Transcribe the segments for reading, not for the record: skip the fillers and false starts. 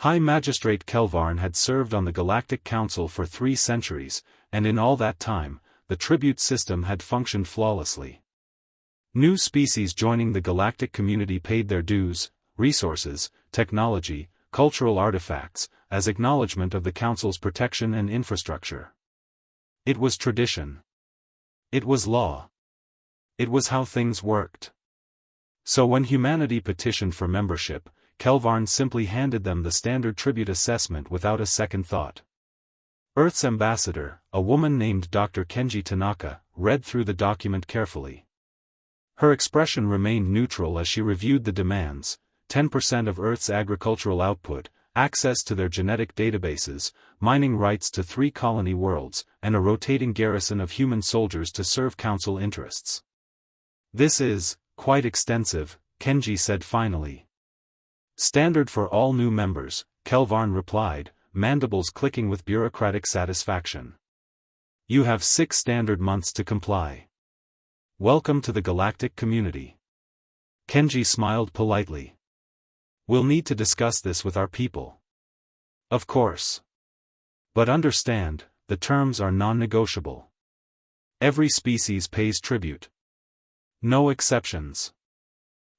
High Magistrate Kelvarn had served on the Galactic Council for 3 centuries, and in all that time, the tribute system had functioned flawlessly. New species joining the galactic community paid their dues, resources, technology, cultural artifacts, as acknowledgement of the Council's protection and infrastructure. It was tradition. It was law. It was how things worked. So when humanity petitioned for membership, Kelvarn simply handed them the standard tribute assessment without a second thought. Earth's ambassador, a woman named Dr. Kenji Tanaka, read through the document carefully. Her expression remained neutral as she reviewed the demands: 10% of Earth's agricultural output, access to their genetic databases, mining rights to 3 colony worlds, and a rotating garrison of human soldiers to serve Council interests. "This is quite extensive," Kenji said finally. "Standard for all new members," Kelvarn replied, mandibles clicking with bureaucratic satisfaction. "You have 6 standard months to comply. Welcome to the galactic community." Kenji smiled politely. "We'll need to discuss this with our people." "Of course. But understand, the terms are non-negotiable. Every species pays tribute. No exceptions."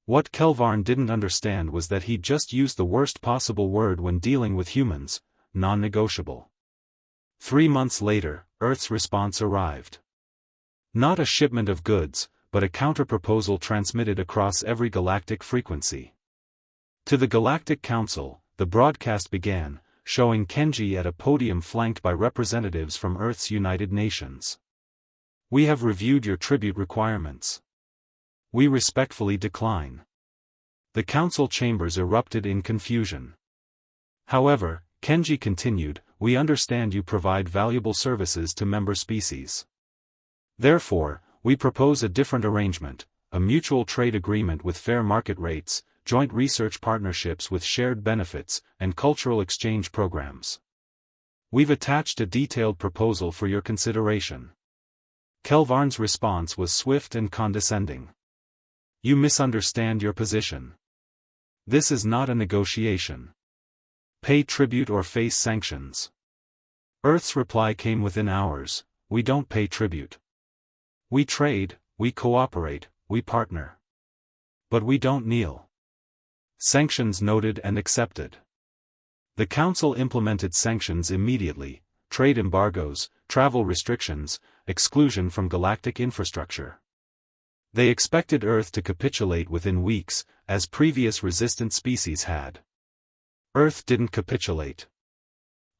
What Kelvarn didn't understand was that he'd just used the worst possible word when dealing with humans: non-negotiable. 3 months later, Earth's response arrived. Not a shipment of goods, but a counterproposal transmitted across every galactic frequency. To the Galactic Council, the broadcast began, showing Kenji at a podium flanked by representatives from Earth's United Nations. "We have reviewed your tribute requirements. We respectfully decline." The council chambers erupted in confusion. "However," Kenji continued, "we understand you provide valuable services to member species. Therefore, we propose a different arrangement, a mutual trade agreement with fair market rates, joint research partnerships with shared benefits, and cultural exchange programs. We've attached a detailed proposal for your consideration." Kelvarn's response was swift and condescending. "You misunderstand your position. This is not a negotiation. Pay tribute or face sanctions." Earth's reply came within hours: "We don't pay tribute. We trade, we cooperate, we partner. But we don't kneel." Sanctions noted and accepted. The Council implemented sanctions immediately: trade embargoes, travel restrictions, exclusion from galactic infrastructure. They expected Earth to capitulate within weeks, as previous resistant species had. Earth didn't capitulate.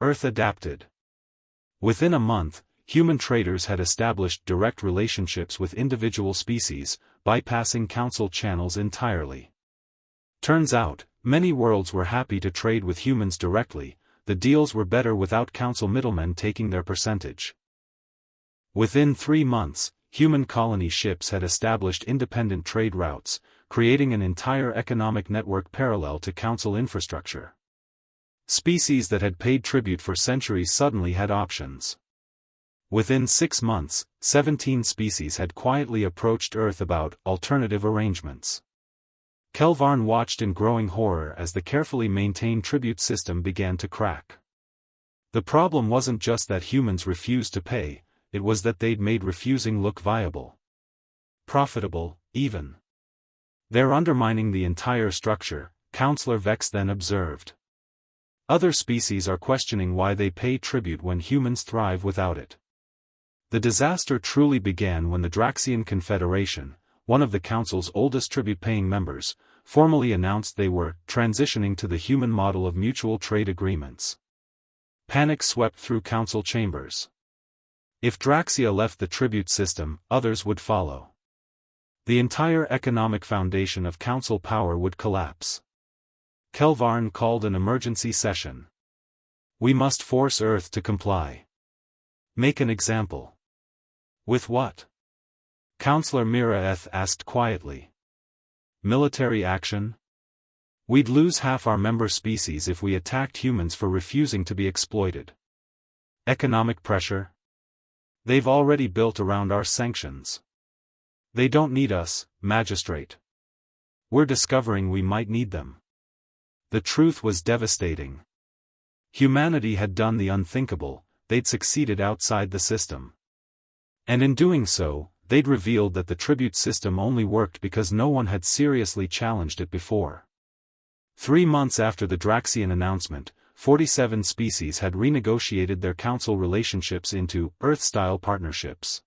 Earth adapted. Within a month, human traders had established direct relationships with individual species, bypassing Council channels entirely. Turns out, many worlds were happy to trade with humans directly. The deals were better without Council middlemen taking their percentage. Within 3 months, human colony ships had established independent trade routes, creating an entire economic network parallel to Council infrastructure. Species that had paid tribute for centuries suddenly had options. Within 6 months, 17 species had quietly approached Earth about alternative arrangements. Kelvarn watched in growing horror as the carefully maintained tribute system began to crack. The problem wasn't just that humans refused to pay, it was that they'd made refusing look viable. Profitable, even. "They're undermining the entire structure," Councillor Vex then observed. "Other species are questioning why they pay tribute when humans thrive without it." The disaster truly began when the Draxian Confederation, one of the Council's oldest tribute-paying members, formally announced they were transitioning to the human model of mutual trade agreements. Panic swept through Council chambers. If Draxia left the tribute system, others would follow. The entire economic foundation of Council power would collapse. Kelvarn called an emergency session. "We must force Earth to comply." "Make an example." "With what?" Councillor Miraeth asked quietly. "Military action? We'd lose half our member species if we attacked humans for refusing to be exploited." "Economic pressure? They've already built around our sanctions. They don't need us, Magistrate. We're discovering we might need them." The truth was devastating. Humanity had done the unthinkable, they'd succeeded outside the system. And in doing so, they'd revealed that the tribute system only worked because no one had seriously challenged it before. 3 months after the Draxian announcement, 47 species had renegotiated their council relationships into Earth-style partnerships.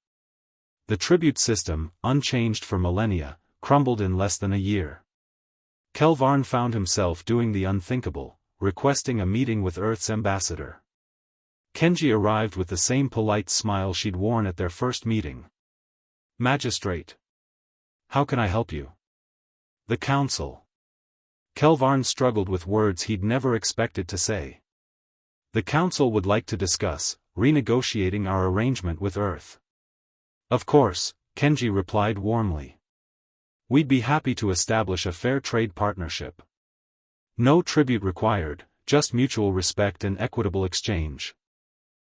The tribute system, unchanged for millennia, crumbled in less than a year. Kelvarn found himself doing the unthinkable, requesting a meeting with Earth's ambassador. Kenji arrived with the same polite smile she'd worn at their first meeting. "Magistrate. How can I help you?" "The council." Kelvarn struggled with words he'd never expected to say. "The council would like to discuss renegotiating our arrangement with Earth." "Of course," Kenji replied warmly. "We'd be happy to establish a fair trade partnership. No tribute required, just mutual respect and equitable exchange.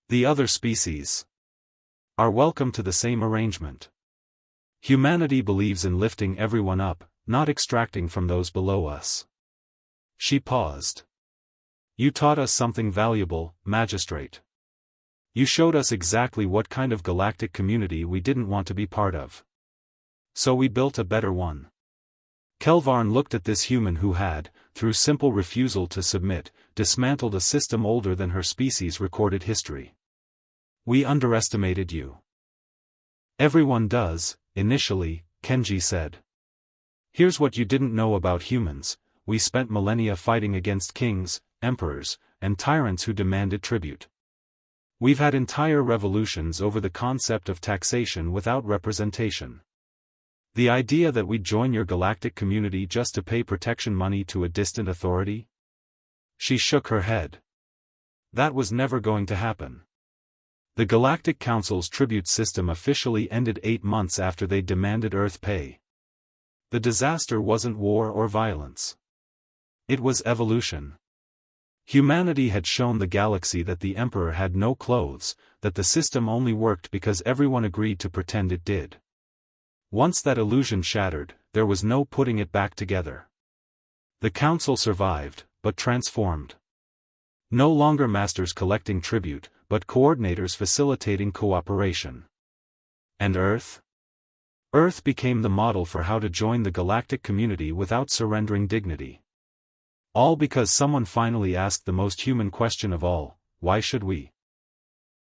The other species are welcome to the same arrangement. Humanity believes in lifting everyone up, not extracting from those below us." She paused. "You taught us something valuable, Magistrate. You showed us exactly what kind of galactic community we didn't want to be part of. So we built a better one." Kelvarn looked at this human who had, through simple refusal to submit, dismantled a system older than her species' recorded history. "We underestimated you." "Everyone does, initially," Kenji said. "Here's what you didn't know about humans: we spent millennia fighting against kings, emperors, and tyrants who demanded tribute. We've had entire revolutions over the concept of taxation without representation. The idea that we'd join your galactic community just to pay protection money to a distant authority?" She shook her head. "That was never going to happen." The Galactic Council's tribute system officially ended 8 months after they demanded Earth pay. The disaster wasn't war or violence. It was evolution. Humanity had shown the galaxy that the Emperor had no clothes, that the system only worked because everyone agreed to pretend it did. Once that illusion shattered, there was no putting it back together. The Council survived, but transformed. No longer masters collecting tribute, but coordinators facilitating cooperation. And Earth? Earth became the model for how to join the galactic community without surrendering dignity. All because someone finally asked the most human question of all: why should we?